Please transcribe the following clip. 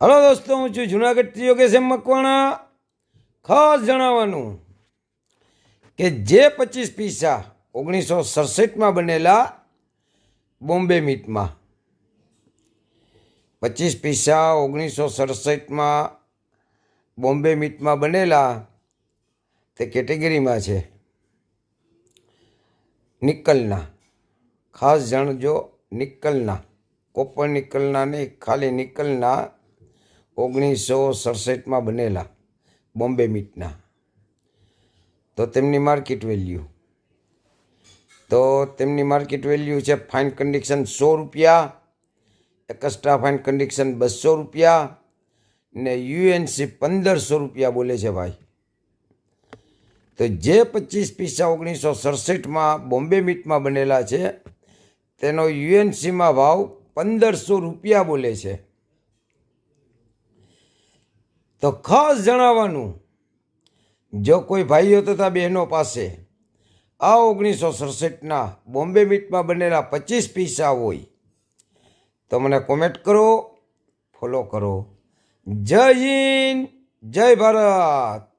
Hello દોસ્તો, હું છું જુનાગઢથી યોગેશ એમ મકવાણા. ખાસ જણાવવાનું કે જે 25 પૈસા 1967માં બનેલા બોમ્બે મીટમાં, 25 પૈસા 1967માં બોમ્બે મીટમાં બનેલા તે કેટેગરીમાં છે નિકલના. ખાસ જાણજો, નિકલના, કોપર નિકલના નહીં, ખાલી નિકલના 1967માં બનેલા બોમ્બે મીટના. તો તેમની માર્કેટ વેલ્યુ છે ફાઇન કન્ડિશન 100 રૂપિયા, એક્સ્ટ્રા ફાઇન કન્ડિશન 200 રૂપિયા ને યુએનસી 1500 રૂપિયા બોલે છે ભાઈ. તો જે 25 પૈસા 1967માં બોમ્બે મીટમાં બનેલા છે તેનો યુએનસીમાં ભાવ 1500 રૂપિયા બોલે છે. તો ખાસ જણાવવાનું, જો કોઈ ભાઈઓ તથા બહેનો પાસે આ 1967ના બોમ્બે મીટમાં બનેલા 25 પૈસા હોય તો મને કોમેન્ટ કરો, ફોલો કરો. જય હિન્દ, જય ભારત.